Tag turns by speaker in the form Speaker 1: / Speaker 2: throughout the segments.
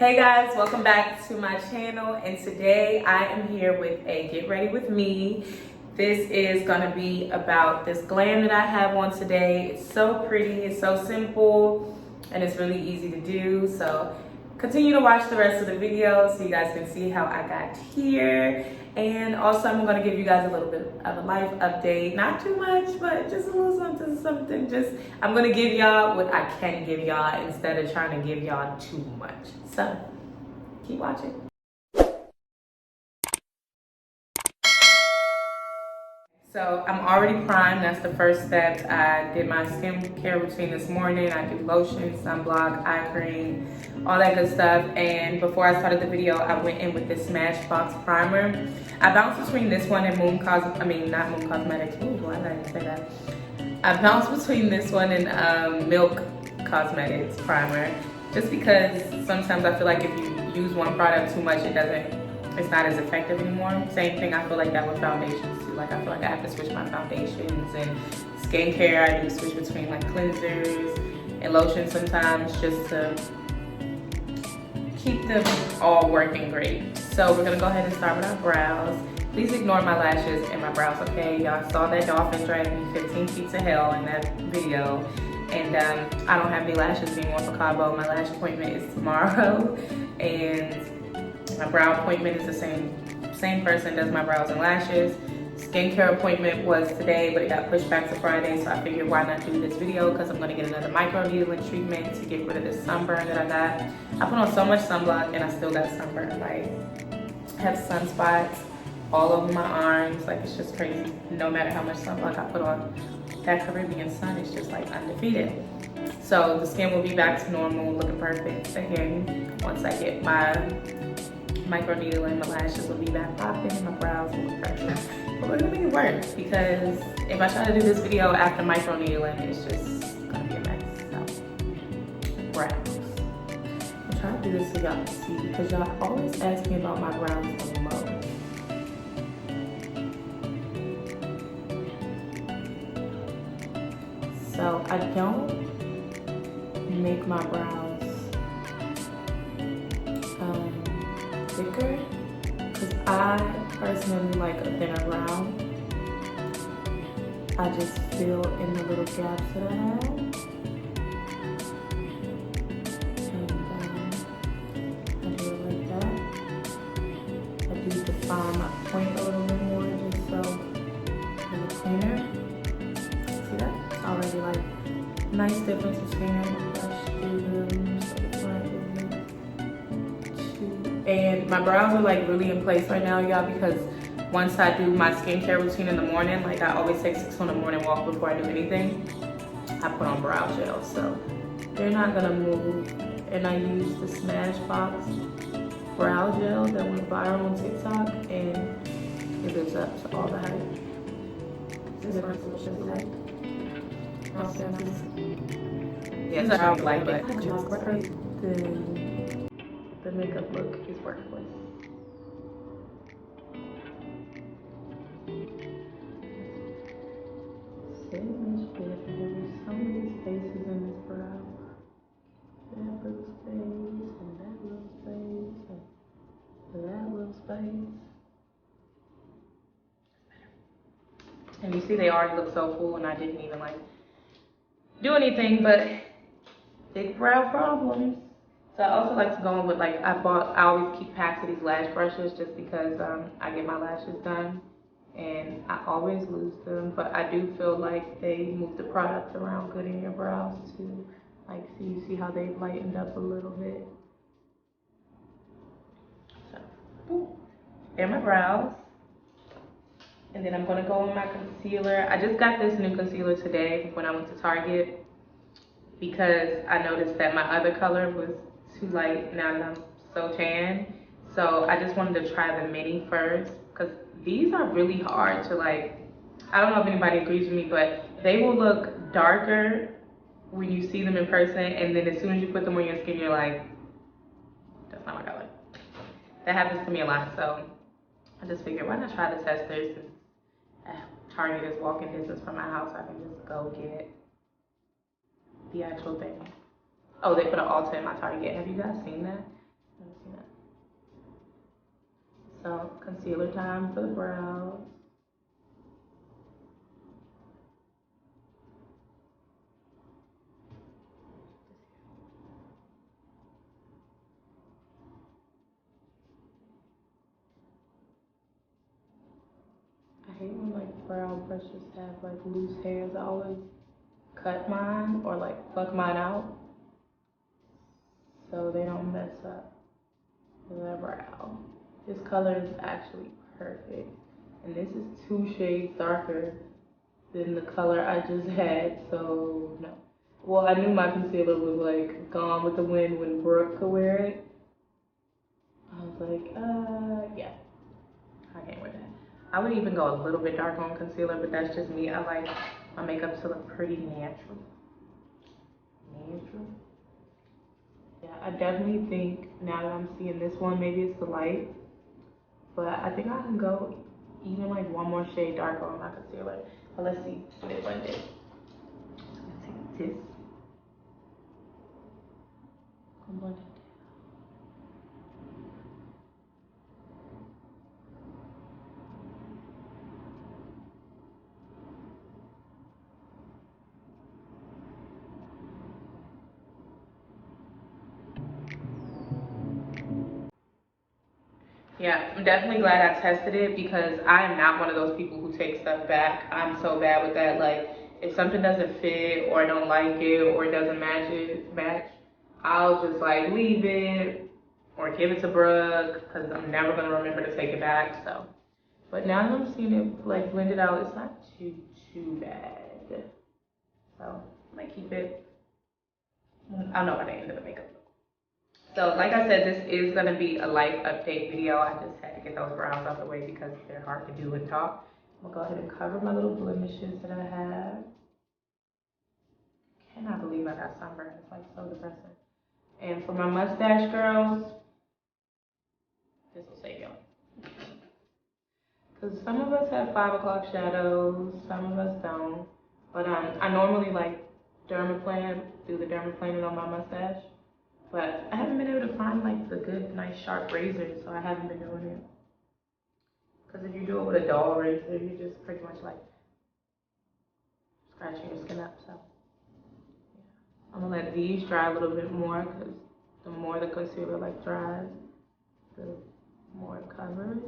Speaker 1: Hey guys, welcome back to my channel, and today I am here with a get ready with me. This is gonna be about this glam that I have on today. It's so pretty, it's so simple, and it's really easy to do. So continue to watch the rest of the video so you guys can see how I got here. And also I'm gonna give you guys a little bit of a life update. Not too much, but just a little something. I'm gonna give y'all what I can give y'all instead of trying to give y'all too much. So keep watching. So I'm already primed. That's the first step. I did my skincare routine this morning. I do lotion, sunblock, eye cream, all that good stuff. And before I started the video, I went in with this Smashbox primer. I bounced between this one and not Moon Cosmetics. Ooh, why did I say that? I bounced between this one and Milk Cosmetics primer, just because sometimes I feel like if you use one product too much, it's not as effective anymore. Same thing, I feel like that with foundations too. Like I feel like I have to switch my foundations, and skincare, I do switch between like cleansers and lotions sometimes just to keep them all working great. So we're gonna go ahead and start with our brows. Please ignore my lashes and my brows, okay? Y'all saw that dolphin drag me 15 feet to hell in that video. And I don't have any lashes anymore for Cabo. My lash appointment is tomorrow. And my brow appointment is the same person does my brows and lashes. Skincare appointment was today, but it got pushed back to Friday, so I figured why not do this video, because I'm gonna get another microneedling treatment to get rid of this sunburn that I got. I put on so much sunblock and I still got sunburn. Like, I have sunspots all over my arms. Like, it's just crazy. No matter how much sunblock I put on, that Caribbean sun is just like undefeated. So the skin will be back to normal, looking perfect again once I get my microneedling. My lashes will be back popping, my brows will look perfect. But we're gonna make it work, because if I try to do this video after microneedling, it's just gonna be a mess. So, brows. I'm trying to do this so y'all can see, because y'all always ask me about my brows on the low. So I don't make my brows thicker, because I personally like a thinner brow. I just fill in the little gaps that I have. And I do it like that. I do define my point a little bit more, just so it's a little cleaner. See that? It's already like nice difference between them. Brush through them, so the front and my brows are like really in place right now, y'all, because once I do my skincare routine in the morning, like I always take 6 on the morning walk before I do anything, I put on brow gel, so they're not gonna move. And I use the Smashbox brow gel that went viral on TikTok, and it lives up to all the hype. Yes, I like it. The makeup look is worthless. So many spaces in this brow. That little space, and that little space, and that little space. And you see they already look so full, and I didn't even like do anything, but big brow problems. So I also like to go in with like, I always keep packs of these lash brushes just because I get my lashes done and I always lose them, but I do feel like they move the product around good in your brows too. Like, so you see how they've lightened up a little bit. So, they're my brows. And then I'm gonna go in my concealer. I just got this new concealer today when I went to Target, because I noticed that my other color was too light now that I'm so tan. So I just wanted to try the mini first, because these are really hard to like, I don't know if anybody agrees with me, but they will look darker when you see them in person, and then as soon as you put them on your skin, you're like, that's not my color. That happens to me a lot, so I just figured, why not try the testers? Since Target is walking distance from my house, I can just go get the actual thing. Oh, they put an Ulta in my Target. Have you guys seen that? So concealer time for the brows. I hate when like brow brushes have like loose hairs. I always cut mine or like pluck mine out so they don't mess up the brow. This color is actually perfect. And this is 2 shades darker than the color I just had, so no. Well, I knew my concealer was like gone with the wind when Brooke could wear it. I was like, yeah, I can't wear that. I would even go a little bit darker on concealer, but that's just me. I like my makeup to look pretty natural. Natural. Yeah, I definitely think now that I'm seeing this one, maybe it's the light, but I think I can go even like 1 more shade darker on my concealer. But let's see when it blended. So I'm gonna take this. I'm blend it. Yeah, I'm definitely glad I tested it because I am not one of those people who take stuff back. I'm so bad with that. Like, if something doesn't fit or I don't like it or it doesn't match, I'll just like leave it or give it to Brooke because I'm never gonna remember to take it back. So, but now that I'm seeing it like blended out, it's not too bad. So I might keep it. I don't know by the end of the makeup. So like I said, this is gonna be a life update video. I just had to get those brows out the way because they're hard to do and talk. I'm gonna go ahead and cover my little blemishes that I have. Cannot believe I got sunburn. It's like so depressing. And for my mustache girls, this will save y'all. Because some of us have 5 o'clock shadows, some of us don't. But I normally like dermaplane, do the dermaplaning on my mustache. But I haven't been able to find like the good, nice, sharp razors, so I haven't been doing it. Because if you do it with a dull razor, you're just pretty much like scratching your skin up. So yeah. I'm gonna let these dry a little bit more because the more the concealer like dries, the more it covers.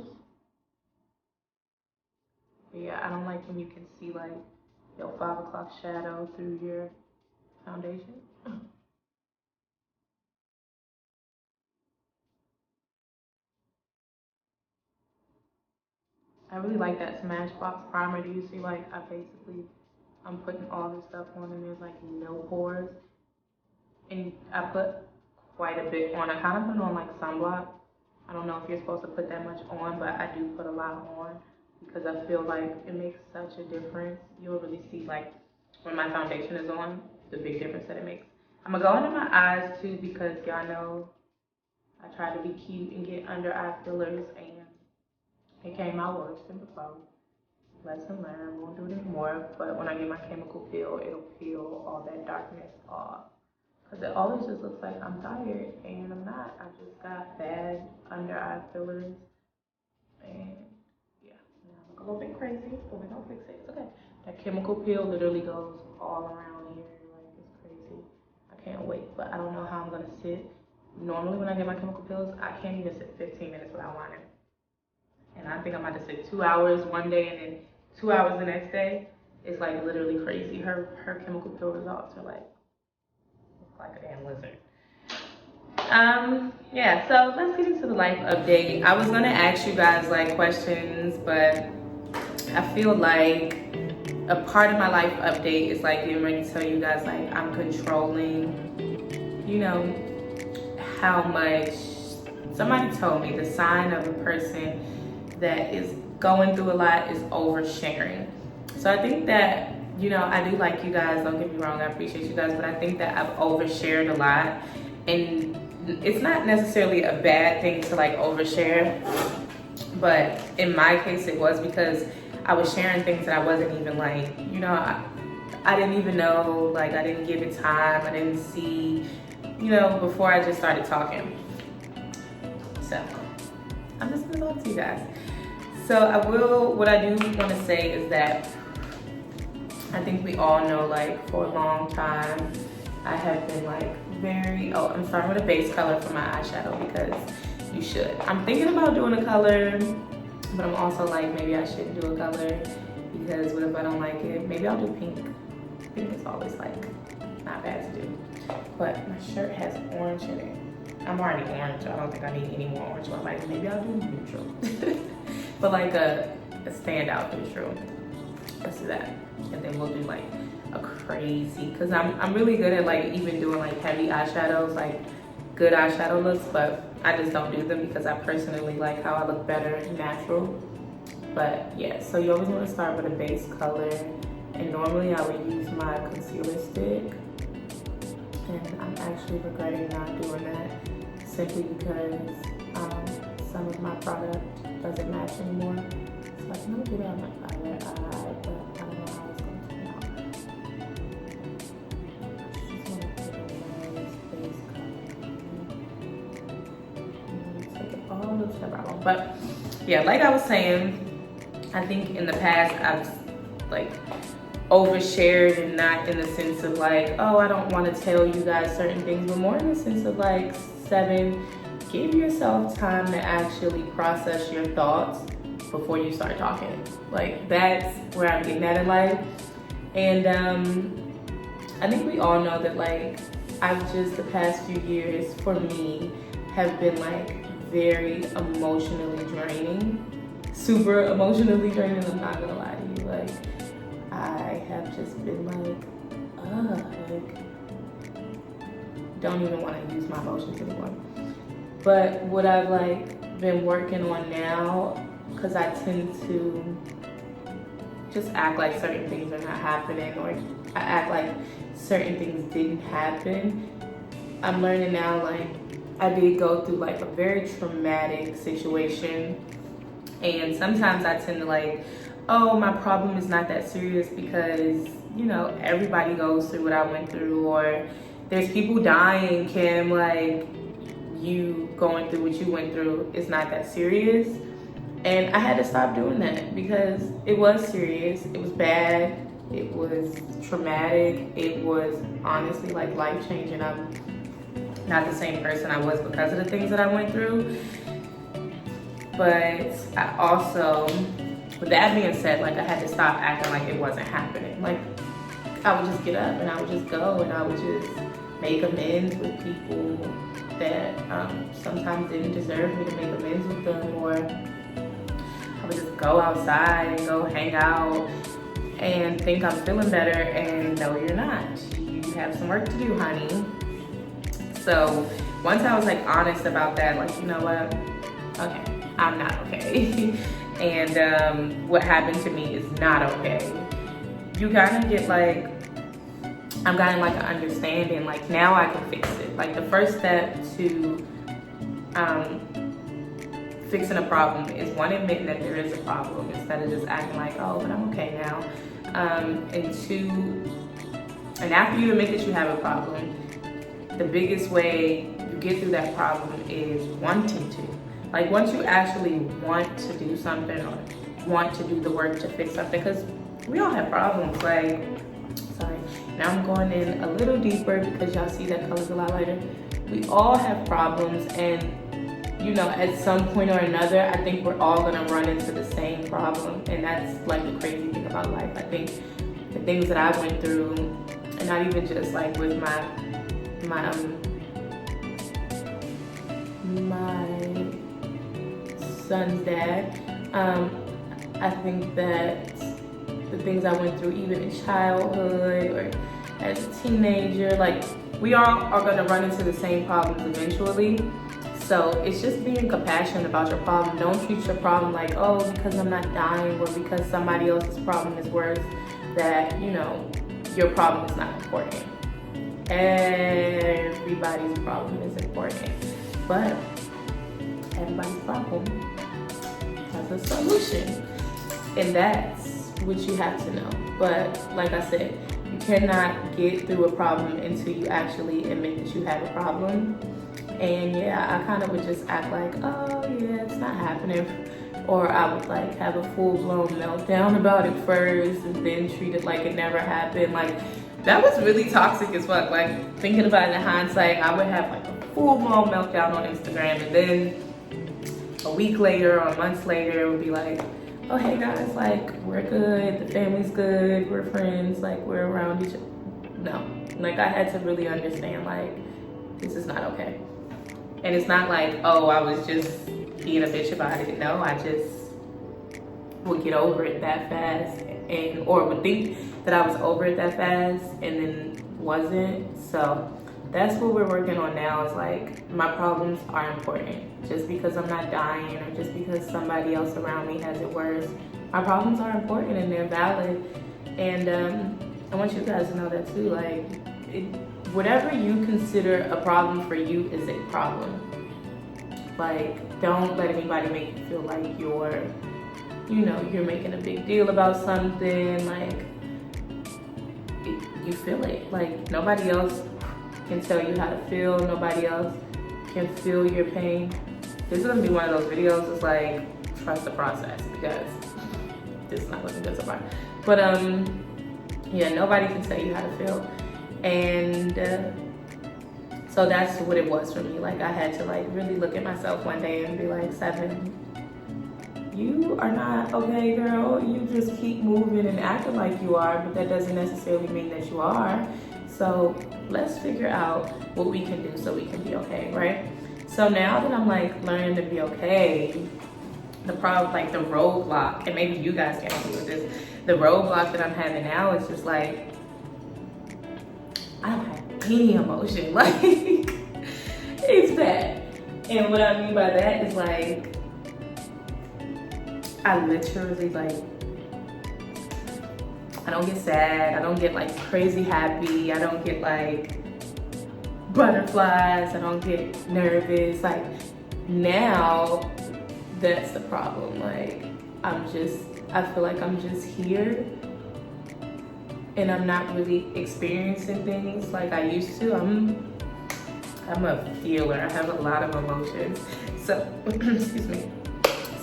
Speaker 1: But yeah, I don't like when you can see like your 5 o'clock shadow through your foundation. I really like that Smashbox primer. Do you see like I'm putting all this stuff on and there's like no pores. And I put quite a bit on. I kind of put on like sunblock. I don't know if you're supposed to put that much on, but I do put a lot on because I feel like it makes such a difference. You'll really see like when my foundation is on, the big difference that it makes. I'm gonna go under my eyes too because y'all know I try to be cute and get under eye fillers and it came out worse than before. Lesson learned, won't do it anymore. But when I get my chemical peel, it'll peel all that darkness off. Because it always just looks like I'm tired and I'm not. I just got bad under eye fillers. And yeah, now I look a little bit crazy, but we're gonna fix it. It's okay. That chemical peel literally goes all around here. Like, it's crazy. I can't wait, but I don't know how I'm gonna sit. Normally when I get my chemical peels, I can't even sit 15 minutes without liner. And I think I'm about to sit 2 hours one day and then 2 hours the next day. It's like literally crazy. Her chemical peel results are like a damn lizard. Yeah, so let's get into the life update. I was gonna ask you guys like questions, but I feel like a part of my life update is like getting ready to tell you guys like I'm controlling, you know, how much. Somebody told me the sign of a person that is going through a lot is oversharing. So I think that, you know, I do like you guys, don't get me wrong, I appreciate you guys, but I think that I've overshared a lot. And it's not necessarily a bad thing to like overshare, but in my case it was because I was sharing things that I wasn't even like, you know, I didn't even know, like I didn't give it time, I didn't see, you know, before I just started talking. So I'm just gonna talk to you guys. So what I do want to say is that I think we all know, like, for a long time, I have been like I'm starting with a base color for my eyeshadow because you should. I'm thinking about doing a color, but I'm also like, maybe I shouldn't do a color because what if I don't like it? Maybe I'll do pink. Pink is always like not bad to do. But my shirt has orange in it. I'm already orange. I don't think I need any more orange. But like, maybe I'll do neutral. But like a standout neutral. Let's do that. And then we'll do like a crazy, because I'm really good at like even doing like heavy eyeshadows, like good eyeshadow looks, but I just don't do them because I personally like how I look better natural. But yeah, so you always want to start with a base color, and normally I would use my concealer stick, and I'm actually regretting not doing that simply because some of my product doesn't match anymore. So I can do that on my other eye, but I don't know how it's going to turn out. I just want to put a nice base color. Take it all the step out. But yeah, like I was saying, I think in the past I've like overshared, and not in the sense of like, oh, I don't want to tell you guys certain things, but more in the sense of like, 7, give yourself time to actually process your thoughts before you start talking. Like, that's where I'm getting at in life. And I think we all know that like the past few years for me have been like very emotionally draining, super emotionally draining. I'm not gonna lie to you. Like, I have just been like don't even want to use my emotions anymore. But what I've like been working on now, because I tend to just act like certain things are not happening, or I act like certain things didn't happen. I'm learning now, like, I did go through like a very traumatic situation, and sometimes I tend to like, oh, my problem is not that serious because, you know, everybody goes through what I went through, or there's people dying, Kim, like, you going through what you went through is not that serious. And I had to stop doing that because it was serious, it was bad, it was traumatic, it was honestly like life-changing. I'm not the same person I was because of the things that I went through. But I also, with that being said, like, I had to stop acting like it wasn't happening. Like, I would just get up and I would just go and I would just make amends with people that sometimes didn't deserve me to make amends with them, or I would just go outside and go hang out and think I'm feeling better, and no, you're not. You have some work to do, honey. So once I was like honest about that, like, you know what? Okay, I'm not okay. And what happened to me is not okay. You kind of get like, I'm getting like an understanding, like now I can fix it. Like the first step to fixing a problem is one, admitting that there is a problem instead of just acting like, oh, but I'm okay now. And 2, and after you admit that you have a problem, the biggest way you get through that problem is wanting to. Like once you actually want to do something or want to do the work to fix something, because we all have problems. Like, sorry, now I'm going in a little deeper because y'all see that color's a lot lighter. We all have problems, and you know, at some point or another, I think we're all gonna run into the same problem, and that's like the crazy thing about life. I think the things that I went through, and not even just like with my son's dad, I think that the things I went through even in childhood or as a teenager, like we all are gonna run into the same problems eventually. So it's just being compassionate about your problem. Don't treat your problem like, oh, because I'm not dying or because somebody else's problem is worse, that, you know, your problem is not important. Everybody's problem is important, but everybody's problem has a solution, and that's what you have to know. But like I said, you cannot get through a problem until you actually admit that you have a problem. And yeah, I kind of would just act like, oh yeah, it's not happening. Or I would like have a full-blown meltdown about it first and then treat it like it never happened. Like, that was really toxic as fuck. Like, thinking about it in hindsight, I would have like a full-blown meltdown on Instagram, and then a week later or months later, it would be like, oh hey guys, like we're good, the family's good, we're friends, like we're around each other. No, like I had to really understand like this is not okay. And it's not like, oh, I was just being a bitch about it. No, I just would get over it that fast, and or would think that I was over it that fast and then wasn't. So that's what we're working on now, is like my problems are important. Just because I'm not dying or just because somebody else around me has it worse, my problems are important and they're valid. And I want you guys to know that too. Like, whatever you consider a problem for you is a problem. Like, don't let anybody make you feel like you're making a big deal about something. Like, you feel it. Like, nobody else can tell you how to feel. Nobody else can feel your pain. This is gonna be one of those videos. It's like, trust the process, because this is not looking good so far. But yeah, nobody can tell you how to feel. And so that's what it was for me. Like, I had to like really look at myself one day and be like, Seven, you are not okay, girl. You just keep moving and acting like you are, but that doesn't necessarily mean that you are. So let's figure out what we can do so we can be okay, right? So now that I'm like learning to be okay, the problem, like the roadblock, and maybe you guys can help me with this, the roadblock that I'm having now is just like, I don't have any emotion. Like, it's bad. And what I mean by that is like, I literally like, I don't get sad, I don't get like crazy happy, I don't get like butterflies, I don't get nervous. Like, now that's the problem. Like, I feel like I'm just here and I'm not really experiencing things like I used to. I'm a feeler. I have a lot of emotions. So, excuse me.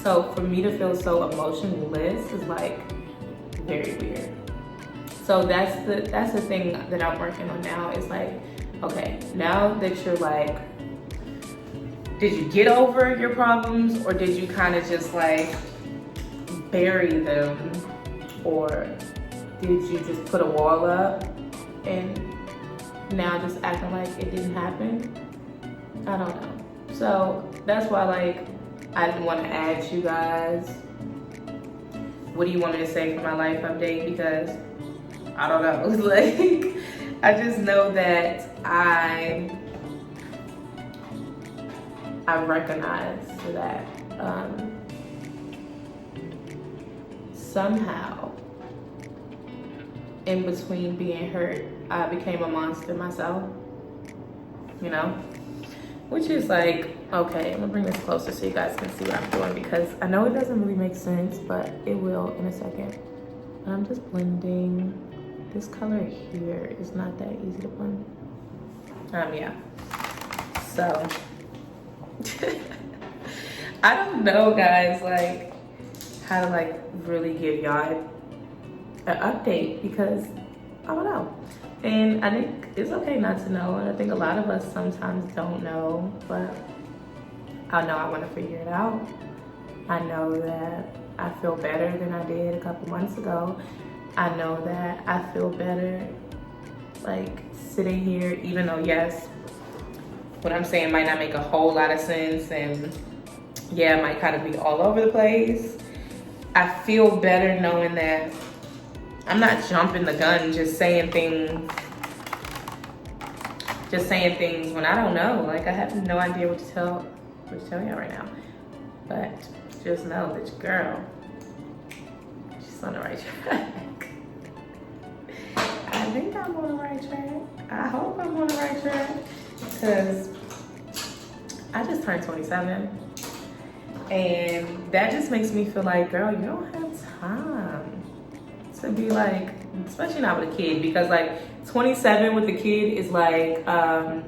Speaker 1: So for me to feel so emotionless is like very weird. So that's the thing that I'm working on now, is like, okay, now that you're like, did you get over your problems, or did you kind of just like bury them, or did you just put a wall up and now just acting like it didn't happen? I don't know. So that's why like I didn't want to add you guys, what do you want me to say for my life update, because I don't know. Like, I just know that I recognize that somehow in between being hurt, I became a monster myself, you know? Which is like, okay, I'm gonna bring this closer so you guys can see what I'm doing, because I know it doesn't really make sense, but it will in a second. And I'm just blending. This color here is not that easy to blend. Yeah. So, I don't know, guys, like, how to like really give y'all an update, because I don't know. And I think it's okay not to know, and I think a lot of us sometimes don't know, but I know I want to figure it out. I know that I feel better than I did a couple months ago. I know that I feel better like sitting here, even though yes, what I'm saying might not make a whole lot of sense, and yeah, it might kind of be all over the place. I feel better knowing that I'm not jumping the gun, just saying things when I don't know. Like, I have no idea what to tell y'all right now. But just know that your girl, she's on the right track. I think I'm on the right track. I hope I'm on the right track, because I just turned 27. And that just makes me feel like, girl, you don't have time to be like especially not with a kid, because like 27 with the kid is like, oh,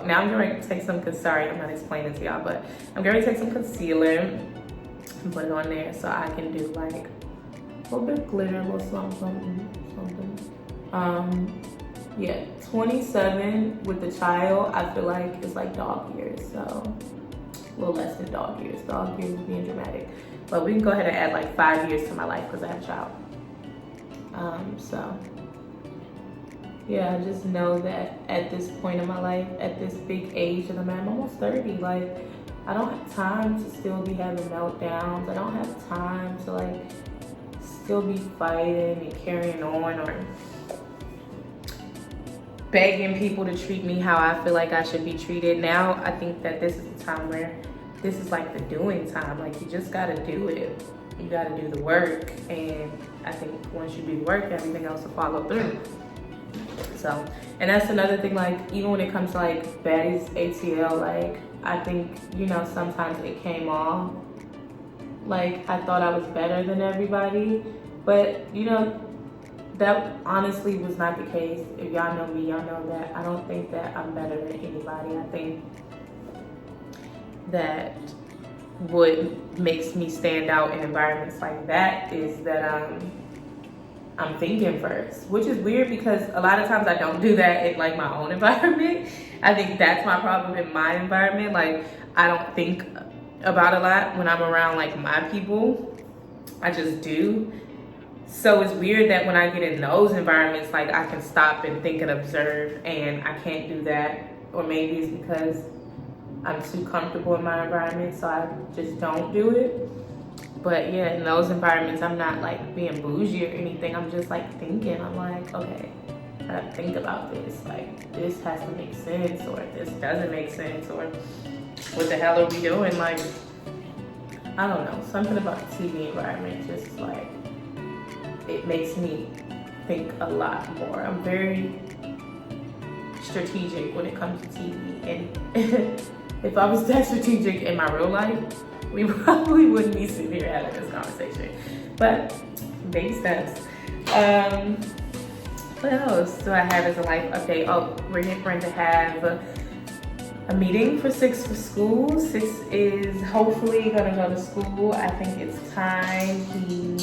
Speaker 1: now I'm going to take some, sorry, I'm not explaining to y'all, but I'm going to take some concealer and put it on there so I can do like a little bit of glitter, a little something. Yeah, 27 with the child, I feel like it's like dog years, so a little less than dog years. Dog years being dramatic. But we can go ahead and add like 5 years to my life because I have a child. So yeah, I just know that at this point in my life, at this big age that I'm at, I'm almost 30, like I don't have time to still be having meltdowns. I don't have time to like still be fighting and carrying on or begging people to treat me how I feel like I should be treated. Now I think that this is the time where this is like the doing time. Like you just gotta do it. You gotta do the work. And I think once you do the work, everything else will follow through. So, and that's another thing, like even when it comes to like Baddies ATL, like I think, you know, sometimes it came off like I thought I was better than everybody. But you know, that honestly was not the case. If y'all know me, y'all know that I don't think that I'm better than anybody. I think that what makes me stand out in environments like that is that I'm thinking first, which is weird because a lot of times I don't do that in like my own environment. I think that's my problem in my environment. Like I don't think about a lot when I'm around like my people. I just do. So it's weird that when I get in those environments, like I can stop and think and observe, and I can't do that. Or maybe it's because I'm too comfortable in my environment, so I just don't do it. But yeah, in those environments, I'm not like being bougie or anything. I'm just like thinking, I'm like, okay, I gotta think about this. Like this has to make sense, or this doesn't make sense, or what the hell are we doing? Like, I don't know, something about the TV environment just like, it makes me think a lot more. I'm very strategic when it comes to TV, and if I was that strategic in my real life, we probably wouldn't be sitting here having this conversation. But baby steps. What else do I have as a life update? Oh, we're going to have a meeting for 6 for school. 6 is hopefully gonna go to school. I think it's time. He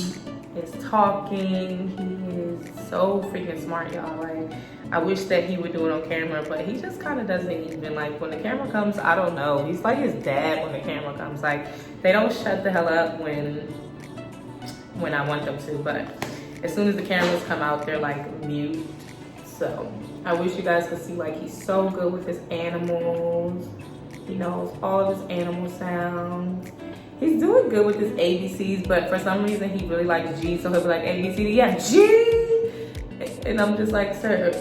Speaker 1: is talking. He is so freaking smart, y'all. Like, I wish that he would do it on camera, but he just kind of doesn't even, like, when the camera comes, I don't know. He's like his dad when the camera comes. Like, they don't shut the hell up when I want them to, but as soon as the cameras come out, they're like mute. So I wish you guys could see, like, he's so good with his animals. He knows all of his animal sounds. He's doing good with his ABCs, but for some reason he really likes G, so he'll be like, ABCD, yeah, G! And I'm just like, sir,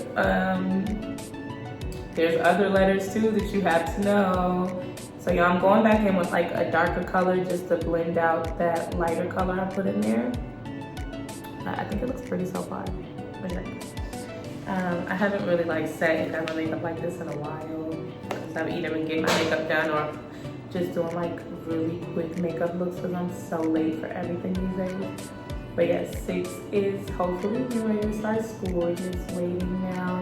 Speaker 1: there's other letters too that you have to know. So yeah, I'm going back in with like a darker color just to blend out that lighter color I put in there. I think it looks pretty so far. I haven't really like sat and done my makeup like this in a while. So I've either been getting my makeup done or just doing like really quick makeup looks because I'm so late for everything these days. But yeah, 6 is hopefully getting ready to start school. We're just waiting now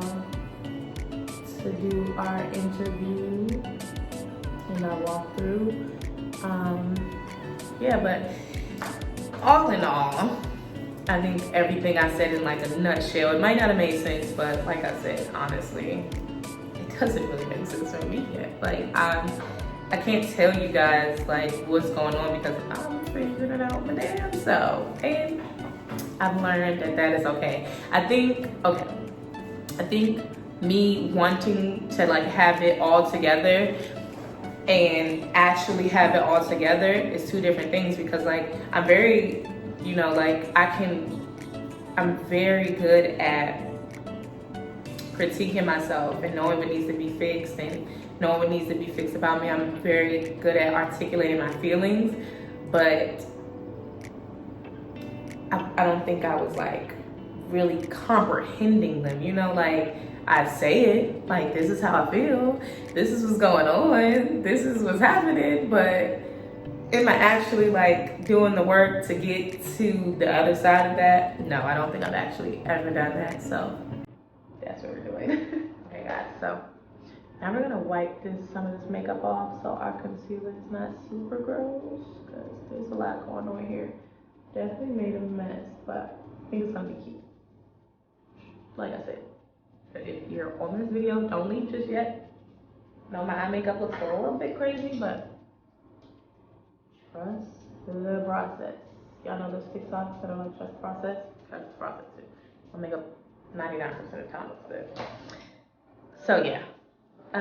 Speaker 1: to do our interview and our walkthrough. Yeah, but all in all, I think everything I said in like a nutshell, it might not have made sense, but like I said, honestly, it doesn't really make sense for me yet. Like, I can't tell you guys like what's going on because I'm figuring it out my damn self. And I've learned that that is okay. I think me wanting to like have it all together and actually have it all together is 2 different things, because like I'm very, you know, like I'm very good at critiquing myself and knowing what needs to be fixed and knowing what needs to be fixed about me. I'm very good at articulating my feelings, but I don't think I was like really comprehending them, you know, like I say it, like this is how I feel, this is what's going on, this is what's happening, but am I actually like doing the work to get to the other side of that? No, I don't think I've actually ever done that. So that's what we're doing. Okay guys, so now we're gonna wipe some of this makeup off so our concealer is not super gross, because there's a lot going on here. Definitely made a mess, but I think it's gonna be cute. Like I said, if you're on this video, don't leave just yet. No, my eye makeup looks a little bit crazy, but trust the process. Y'all know those TikToks that are like, trust the process? Trust the process too. My makeup 99% of the time looks good. So yeah. I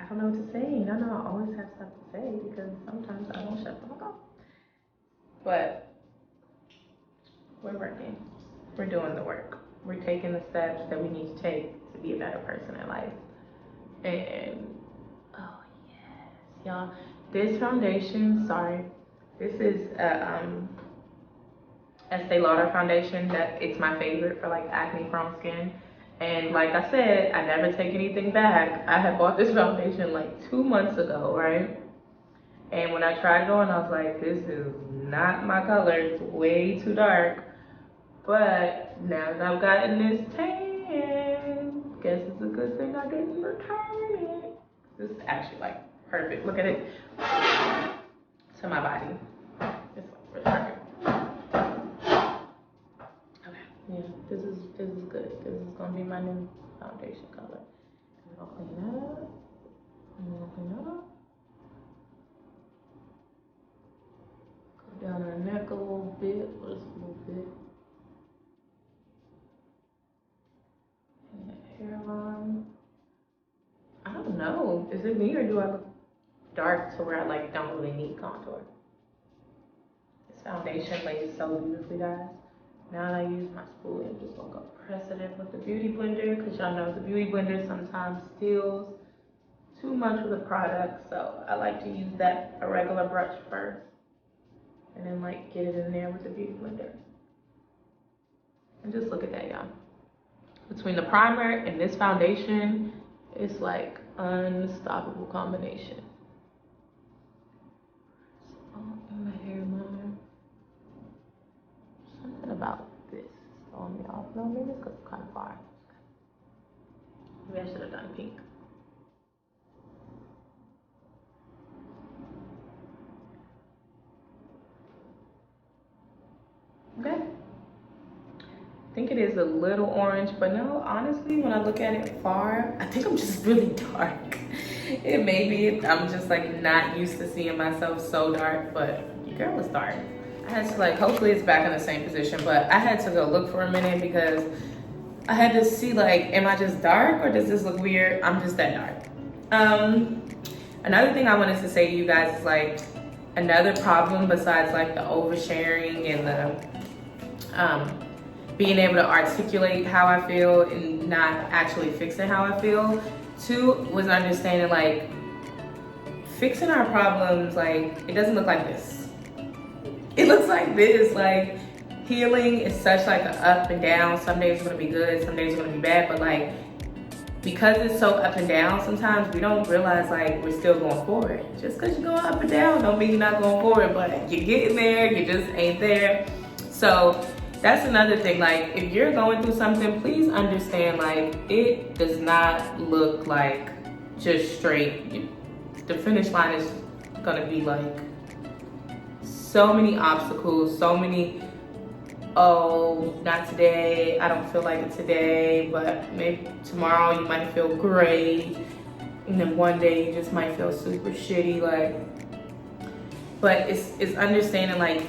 Speaker 1: don't know what to say. Y'all know I always have stuff to say because sometimes I don't shut the fuck up. But we're working. We're doing the work. We're taking the steps that we need to take to be a better person in life. And oh yes, y'all, this foundation, sorry, this is Estee Lauder foundation. That it's my favorite for like acne prone skin. And like I said, I never take anything back. I had bought this foundation like 2 months ago, right? And when I tried it on, I was like, this is not my color. It's way too dark. But now that I've gotten this tan, guess it's a good thing I didn't return it. This is actually like perfect. Look at it. To my body. It's like really perfect. Yeah, this is good. This is gonna be my new foundation color. I'm gonna clean that up. Go down her neck a little bit, just a little bit. And that hairline. I don't know. Is it me or do I look dark to where I like don't really need contour? This foundation lays so beautifully, guys. Now that I use my spoolie, I'm just gonna go press it in with the Beauty Blender, because y'all know the Beauty Blender sometimes steals too much of the product. So I like to use a regular brush first, and then like get it in there with the Beauty Blender. And just look at that, y'all. Between the primer and this foundation, it's like unstoppable combination. Oh, and my hairline. Something about this throwing me off. No, maybe it's because it's kind of far. Maybe I should have done pink. Okay. I think it is a little orange, but no, honestly, when I look at it far, I think I'm just really dark. It may be, I'm just like not used to seeing myself so dark, but your girl is dark. I had to like, hopefully it's back in the same position, but I had to go look for a minute because I had to see like, am I just dark or does this look weird? I'm just that dark. Another thing I wanted to say to you guys is like, another problem besides like the oversharing and the being able to articulate how I feel and not actually fixing how I feel, too, was understanding like, fixing our problems, like, it doesn't look like this. It looks like this. Like, healing is such like an up and down. Some days are gonna be good, some days are gonna be bad, but like, because it's so up and down, sometimes we don't realize like we're still going forward. Just because you're going up and down don't mean you're not going forward, but you're getting there, you just ain't there. So that's another thing, like if you're going through something, please understand like it does not look like just straight. The finish line is gonna be like so many obstacles, so many, oh, not today, I don't feel like it today, but maybe tomorrow you might feel great, and then one day you just might feel super shitty, like, but it's understanding like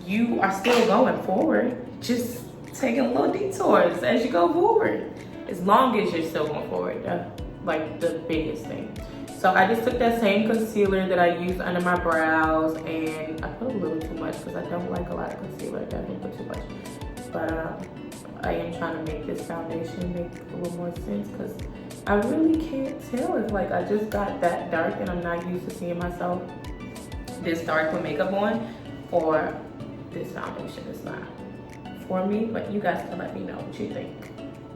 Speaker 1: you are still going forward, just taking little detours as you go forward, as long as you're still going forward. That's like the biggest thing. So I just took that same concealer that I used under my brows, and I put a little too much because I don't like a lot of concealer. I definitely put too much. But I am trying to make this foundation make a little more sense, because I really can't tell if like I just got that dark and I'm not used to seeing myself this dark with makeup on, or this foundation is not for me. But you guys can let me know what you think,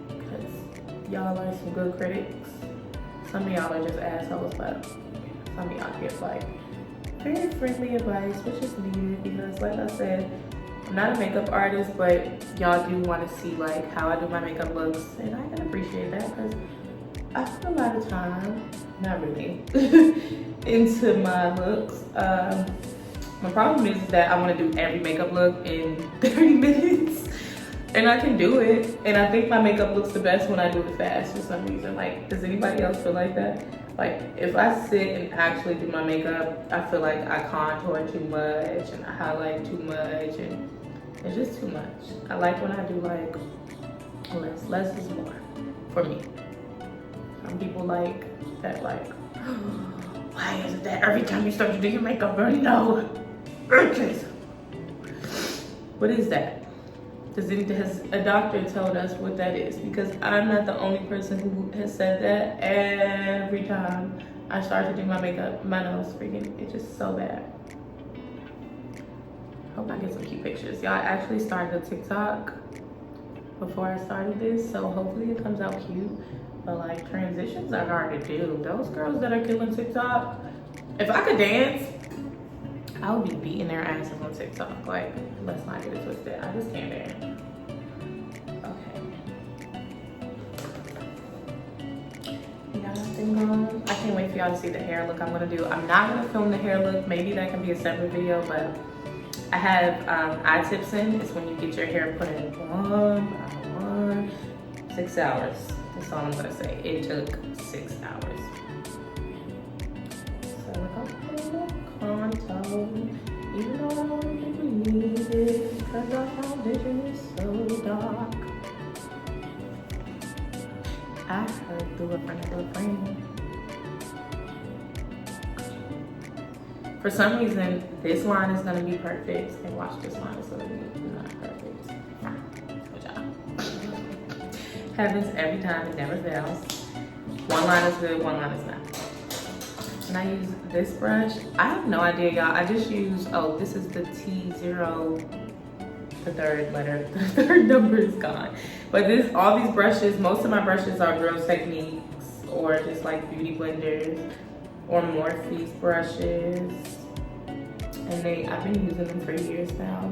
Speaker 1: because y'all are some good critics. Some of y'all are just assholes, but some of y'all get like very friendly advice, which is needed because like I said, I'm not a makeup artist, but y'all do want to see like how I do my makeup looks, and I can appreciate that because I put a lot of time, not really, into my looks. My problem is that I want to do every makeup look in 30 minutes, and I can do it. And I think my makeup looks the best when I do it fast for some reason. Like, does anybody else feel like that? Like, if I sit and actually do my makeup, I feel like I contour too much and I highlight too much, and it's just too much. I like when I do like less. Less is more for me. Some people like that, like, why is it that every time you start to do your makeup, girl, no, urges? What is that? Has a doctor told us what that is? Because I'm not the only person who has said that. Every time I start to do my makeup, my nose freaking, it's just so bad. Hope I get some cute pictures. Y'all, I actually started a TikTok before I started this, so hopefully it comes out cute. But like, transitions are hard to do. Those girls that are killing TikTok, if I could dance, I would be beating their asses on TikTok. Like, let's not get it twisted. I just can't dance. Okay. You got nothing on? I can't wait for y'all to see the hair look I'm gonna do. I'm not gonna film the hair look. Maybe that can be a separate video, but I have eye tips in. It's when you get your hair put in one by one. 6 hours. That's all I'm gonna say. It took 6 hours. So we're gonna put a little contour, even though I don't think we need it because our foundation is so dark. I heard through a friend of a friend. For some reason, this line is gonna be perfect, and watch this line is gonna be not perfect. Good job. Happens every time, it never fails. One line is good, one line is not. And I use this brush. I have no idea, y'all. I just use, oh, this is the T0, the third letter, the third number is gone. But this, all these brushes, most of my brushes are Girls Techniques or just like beauty blenders or Morphe's brushes. And I've been using them for years now.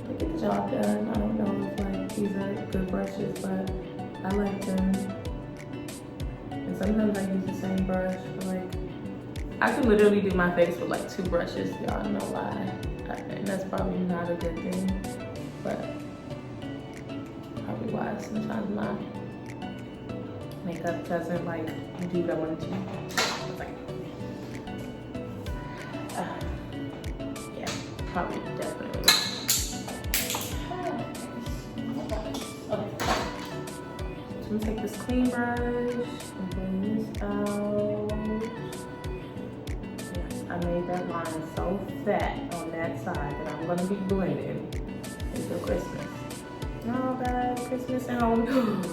Speaker 1: They get the job done. I don't know if like these are good brushes, but I like them. And sometimes I use the same brush for like, I can literally do my face with like 2 brushes, y'all know why. And that's probably not a good thing, but probably why sometimes my makeup doesn't like do what I want it to. Yeah, probably, definitely. Okay. So I'm gonna take this clean brush and bring this out. I made that line so fat on that side that I'm gonna be blending until Christmas. Oh guys, Christmas and Halloween.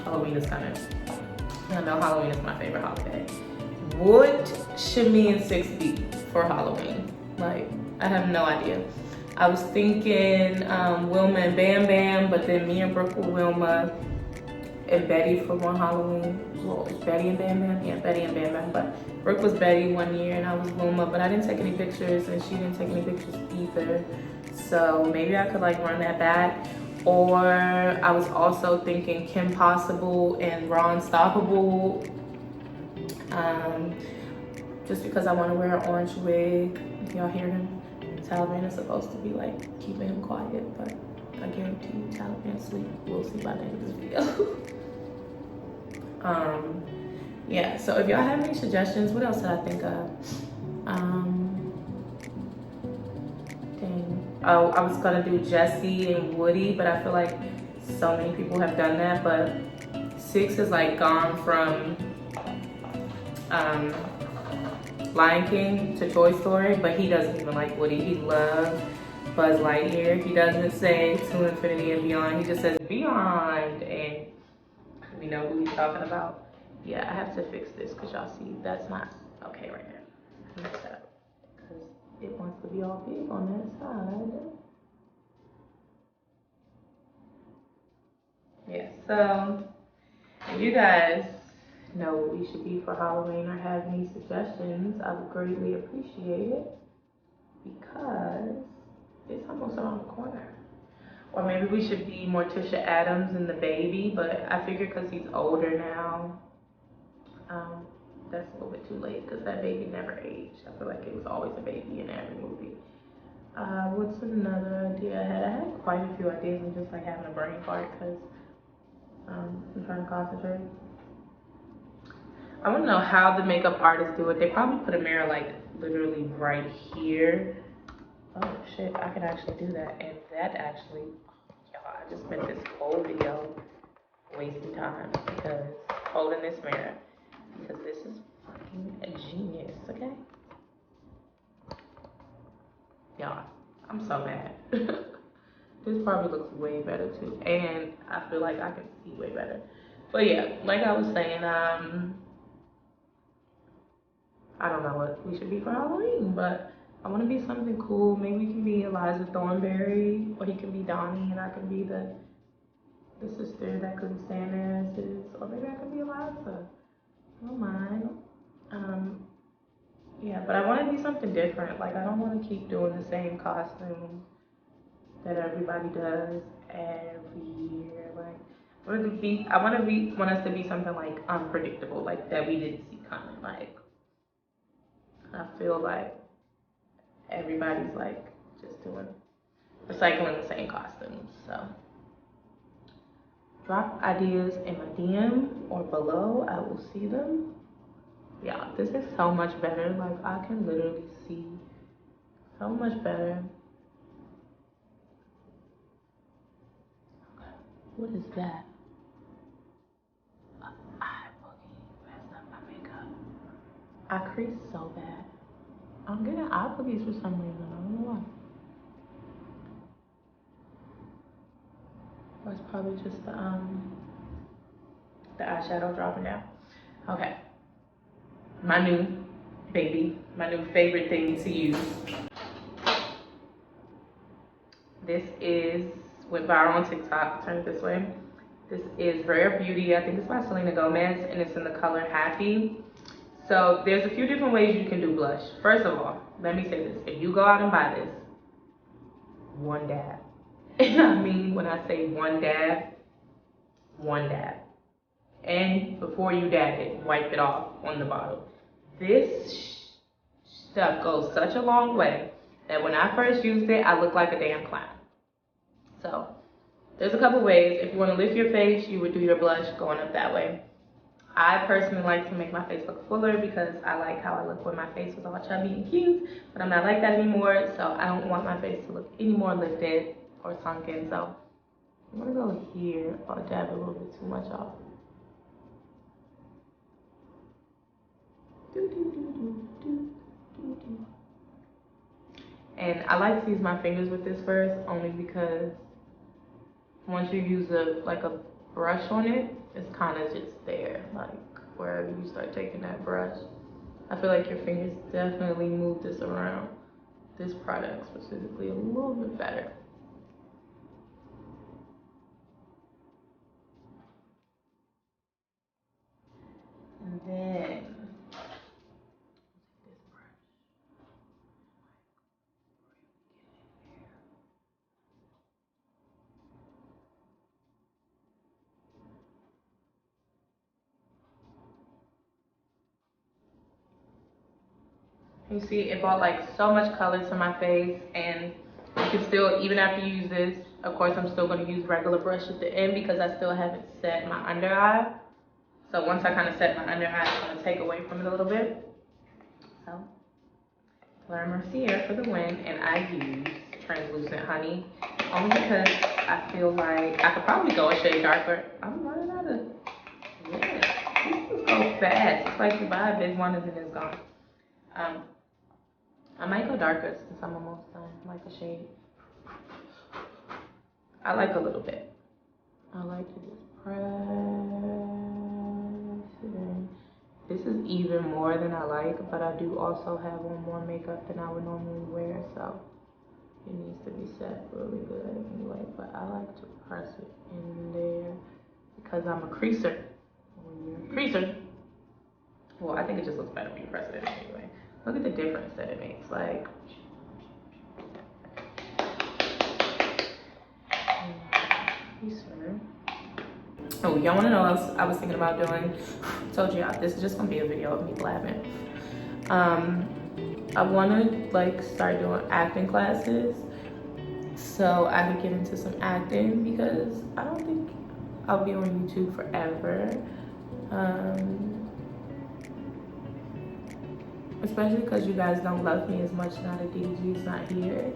Speaker 1: Halloween is coming. Y'all know Halloween is my favorite holiday. What should me and Six be for Halloween? Like, I have no idea. I was thinking Wilma and Bam Bam, but then me and Brooke were Wilma and Betty for one Halloween. Well, it's Betty and Bam Bam? Yeah, Betty and Bam Bam. But Brooke was Betty one year and I was Wilma, but I didn't take any pictures and she didn't take any pictures either. So maybe I could like run that back. Or I was also thinking Kim Possible and Raw Unstoppable. Just because I want to wear an orange wig. Y'all hear him? Taliban is supposed to be like keeping him quiet, but I guarantee you Taliban sleep. We'll see by the end of this video. Yeah, so if y'all have any suggestions, what else did I think of? Dang. Oh, I was gonna do Jessie and Woody, but I feel like so many people have done that, but Six has like gone from Lion King to Toy Story, but he doesn't even like Woody. He loves Buzz Lightyear. He doesn't say to infinity and beyond. He just says beyond, and we know who he's talking about. Yeah, I have to fix this because y'all see that's not okay right now. Mix that up because it wants to be all big on that side. Yeah, so if you guys know what we should be for Halloween or have any suggestions, I would greatly appreciate it because it's almost around the corner. Or maybe we should be Morticia Adams and the baby, but I figure because he's older now, that's a little bit too late because that baby never aged. I feel like it was always a baby in every movie. What's another idea I had? I had quite a few ideas. I'm just like having a brain fart because I'm trying to concentrate. I want to know how the makeup artists do it. They probably put a mirror like literally right here. Oh shit, I can actually do that. And that actually, y'all, I just spent this whole video wasting time because holding this mirror because this is fucking a genius, okay? Y'all, I'm so mad. This probably looks way better too. And I feel like I can see way better. But yeah, like I was saying, I don't know what we should be for Halloween, but I want to be something cool. Maybe we can be Eliza Thornberry, or he can be Donnie, and I can be the sister that couldn't stand their asses, or maybe I can be Eliza. I don't mind. Yeah, but I want to be something different. Like I don't want to keep doing the same costumes that everybody does every year. Like I want us to be something like unpredictable, like that we didn't see coming. Like I feel like everybody's like just doing recycling the same costumes. So drop ideas in my DM or below. I will see them. Yeah, this is so much better. Like I can literally see so much better. Okay. What is that? An eye boogie. Messed up my makeup. I crease so bad. I'm getting eye boogies for some reason. I don't know why. Or it's probably just the eyeshadow dropping down. Okay. My new baby, my new favorite thing to use. This is went viral on TikTok. Turn it this way. This is Rare Beauty. I think it's by Selena Gomez, and it's in the color Happy. So there's a few different ways you can do blush. First of all, let me say this: if you go out and buy this, one dab. And I mean when I say one dab, and before you dab it, wipe it off on the bottle. This stuff goes such a long way that when I first used it, I looked like a damn clown. So there's a couple ways. If you want to lift your face, you would do your blush going up that way. I personally like to make my face look fuller because I like how I look when my face was all chubby and cute, but I'm not like that anymore, so I don't want my face to look any more lifted or sunken. So I'm gonna go here. I'll dab a little bit too much off. And I like to use my fingers with this first, only because once you use a brush on it, it's kind of just there, like wherever you start taking that brush. I feel like your fingers definitely move this around, this product specifically, a little bit better. And then this brush. You see, it brought like so much color to my face, and you can still, even after you use this, of course I'm still going to use regular brush at the end because I still haven't set my under eye. So once I kind of set my under eye, I'm going to take away from it a little bit. So, Laura Mercier for the win, and I use Translucent Honey, only because I feel like I could probably go a shade darker. I'm running out of, yeah, these go fast. It's like you buy a big one and then it's gone. I might go darker since I'm almost done, like a shade. I like a little bit. I like to just press it in. This is even more than I like, but I do also have on more makeup than I would normally wear, so it needs to be set really good anyway. But I like to press it in there because I'm a creaser. When you're a creaser, Well, I think it just looks better when you press it in anyway. Look at the difference that it makes. Like, oh, y'all wanna know what else I was thinking about doing? Told y'all, this is just gonna be a video of me blabbing. I wanna like start doing acting classes so I can get into some acting, because I don't think I'll be on YouTube forever. Especially because you guys don't love me as much now that DDG's not here.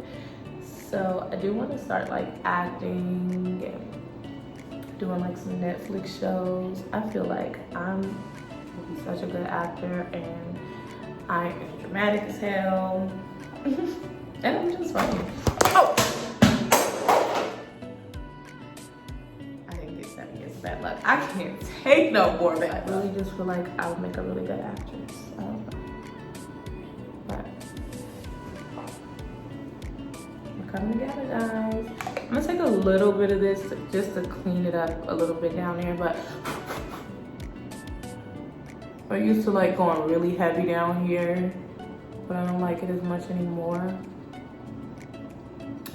Speaker 1: So I do want to start like acting and doing like some Netflix shows. I feel like I'm will be such a good actor, and I am dramatic as hell. And I'm just funny. Oh! I didn't get 7 years of bad luck. I can't take no more bad luck. I really just feel like I would make a really good actress. I don't know. But we're coming together, guys. I'm gonna take a little bit of this just to clean it up a little bit down here, but I'm used to like going really heavy down here, but I don't like it as much anymore.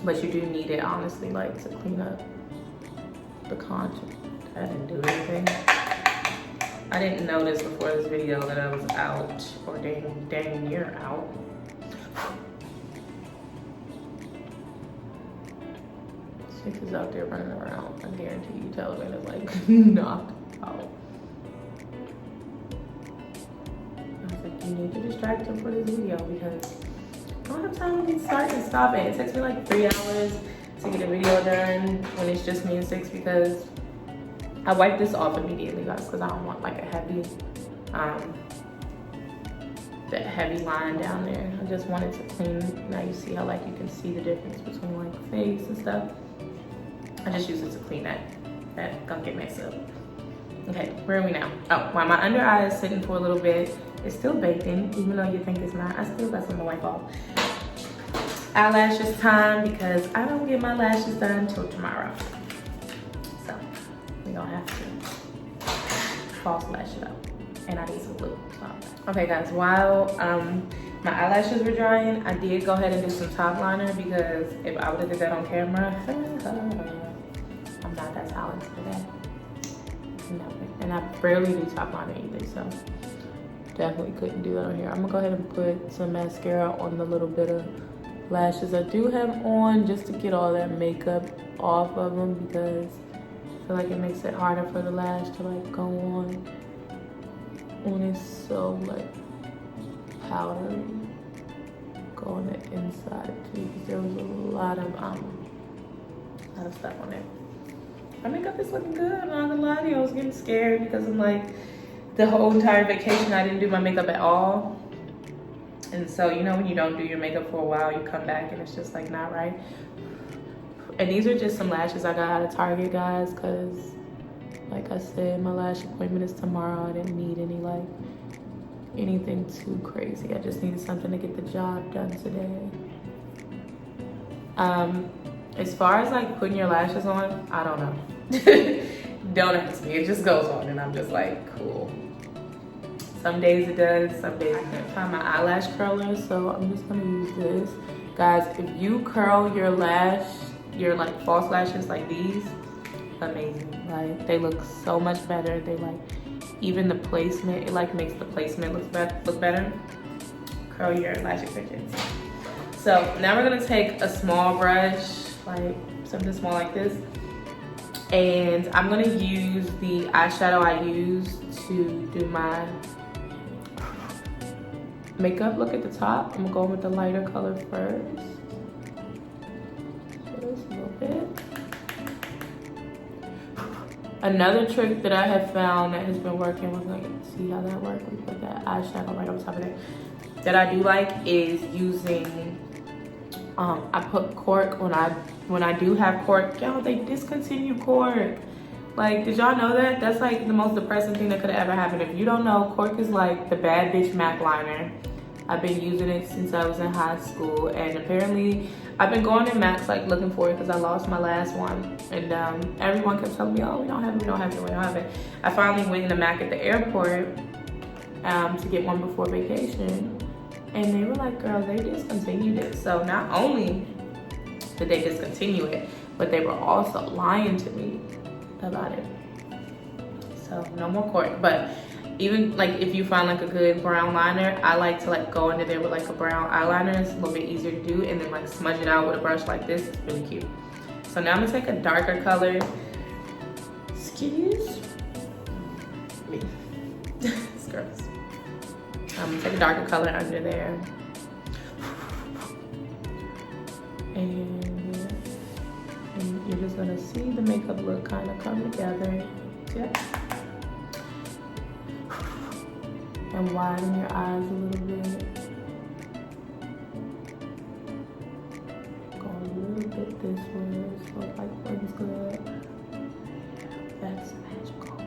Speaker 1: But you do need it, honestly, like to clean up the contour. I didn't do anything. I didn't notice before this video that I was out, or dang near out. Six is out there running around. I guarantee you Telegram is like knocked out. I was like, you need to distract him for this video, because I don't have time to get started and stop it. It takes me like 3 hours to get a video done when it's just me and Six, because I wipe this off immediately, guys, because I don't want like a heavy, that heavy line down there. I just wanted to clean. Now you see how like you can see the difference between like face and stuff. I just use it to clean that gunky mess up. Okay, where are we now? Oh, while my under eye is sitting for a little bit, it's still baking, even though you think it's not. I still got some to wipe off. Eyelashes time, because I don't get my lashes done until tomorrow. So we gonna have to false lash it up, and I need some glue. So. Okay, guys. While my eyelashes were drying, I did go ahead and do some top liner, because if I would have did that on camera, I'm not that talented today. And I barely do top liner either, so definitely couldn't do that on here. I'm gonna go ahead and put some mascara on the little bit of lashes I do have on, just to get all that makeup off of them, because I feel like it makes it harder for the lash to like go on when it's so like powdery. Go on the inside too, because there was a lot of stuff on there. My makeup is looking good, I'm not gonna lie to you. I was getting scared because I'm like, the whole entire vacation I didn't do my makeup at all. And so, you know, when you don't do your makeup for a while, you come back and it's just like not right. And these are just some lashes I got out of Target, guys, because like I said, my lash appointment is tomorrow. I didn't need anything too crazy. I just needed something to get the job done today. As far as like putting your lashes on, I don't know. Don't ask me, it just goes on and I'm just like, cool. Some days it does, some days I can't find my eyelash curler, so I'm just gonna use this. Guys, if you curl your like false lashes like these, amazing. Like, they look so much better. They like, even the placement, it like makes the placement look better. Curl your lash extensions. So now we're gonna take a small brush, like something small like this, and I'm gonna use the eyeshadow I use to do my makeup look at the top. I'm gonna go with the lighter color first. Just a little bit. Another trick that I have found that has been working was, like, see how that works? We put that eyeshadow right on top of it. That I do like is using, I put cork when I do have cork. Y'all, they discontinued cork. Like, did y'all know that? That's like the most depressing thing that could have ever happened. If you don't know, cork is like the bad bitch MAC liner. I've been using it since I was in high school, and apparently I've been going to MAC's like looking for it because I lost my last one, and everyone kept telling me, oh, we don't have it, we don't have it, we don't have it. I finally went into MAC at the airport, to get one before vacation. And they were like, girl, they discontinued it. So not only did they discontinue it, but they were also lying to me about it. So no more court. But even like if you find like a good brown liner, I like to like go into there with like a brown eyeliner. It's a little bit easier to do, and then like smudge it out with a brush like this. It's really cute. So now I'm gonna take a darker color. Excuse me. It's gross. I'm gonna take a darker color under there. And you're just gonna see the makeup look kind of come together. Yeah. And widen your eyes a little bit. Go a little bit this way, so it like looks good. That's magical.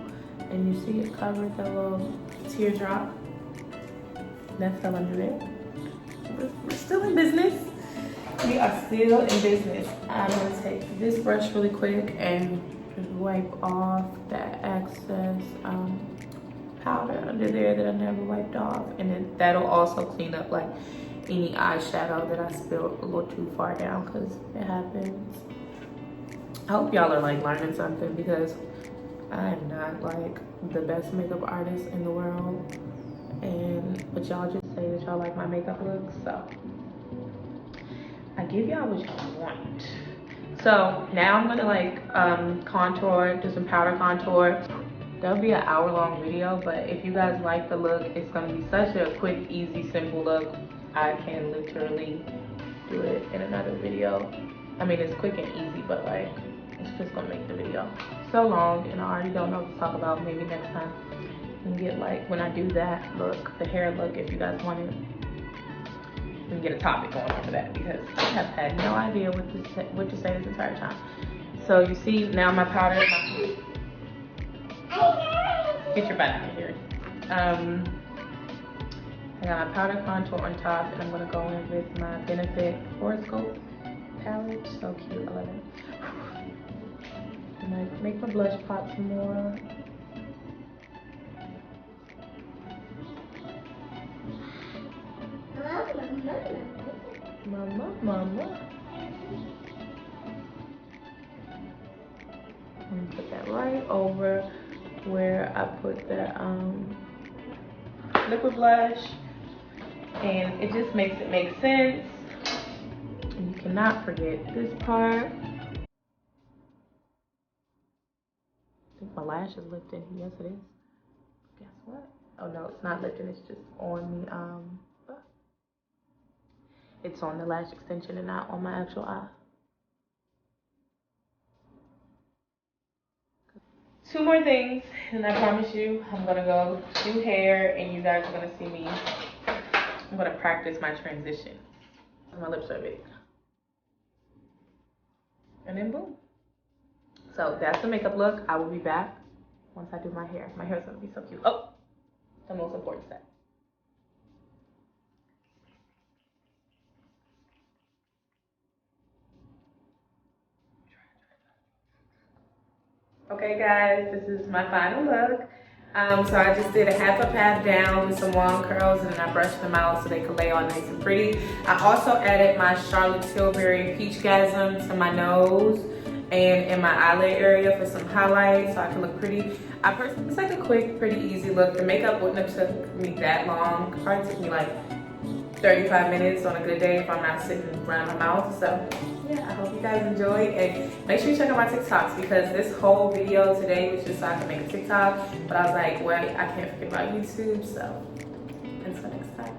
Speaker 1: And you see it covered the little teardrop that fell under there. We're still in business. We are still in business. I'm gonna take this brush really quick and just wipe off that excess powder under there that I never wiped off, and then that'll also clean up like any eyeshadow that I spilled a little too far down, because it happens. I hope y'all are like learning something, because I am not like the best makeup artist in the world, but y'all just say that y'all like my makeup looks, so I give y'all what y'all want. So now I'm gonna like contour, do some powder contour. That'll be an hour-long video, but if you guys like the look, it's gonna be such a quick, easy, simple look. I can literally do it in another video. I mean, it's quick and easy, but like, it's just gonna make the video so long, and I already don't know what to talk about. Maybe next time we can get like, when I do that look, the hair look, if you guys want it, we can get a topic going on for that, because I have had no idea what to say this entire time. So you see now my powder, get your butt out of here. I got my powder contour on top, and I'm gonna go in with my Benefit Horoscope palette. So cute, I love it. And I make my blush pop some more. Mama. I'm gonna put that right over where I put the liquid blush, and it just makes it make sense. And you cannot forget this part. I think my lash is lifting. Yes, it is. Guess what? Oh no, it's not lifting. It's just on the it's on the lash extension and not on my actual eye. Two more things, and I promise you I'm gonna go do hair, and you guys are gonna see me. I'm gonna practice my transition. My lips are big. And then boom. So that's the makeup look. I will be back once I do my hair. My hair is gonna be so cute. Oh, the most important step. Okay guys, this is my final look. So I just did a half a pat down with some long curls, and then I brushed them out so they could lay all nice and pretty. I also added my Charlotte Tilbury Peachgasm to my nose and in my eyelid area for some highlights so I can look pretty. It's like a quick, pretty easy look. The makeup wouldn't have took me that long. It probably took me like 35 minutes on a good day if I'm not sitting around my mouth. So yeah, I hope you guys enjoy, and make sure you check out my TikToks, because this whole video today was just so I could make a TikTok, but I was like, wait, I can't forget about YouTube, so until next time.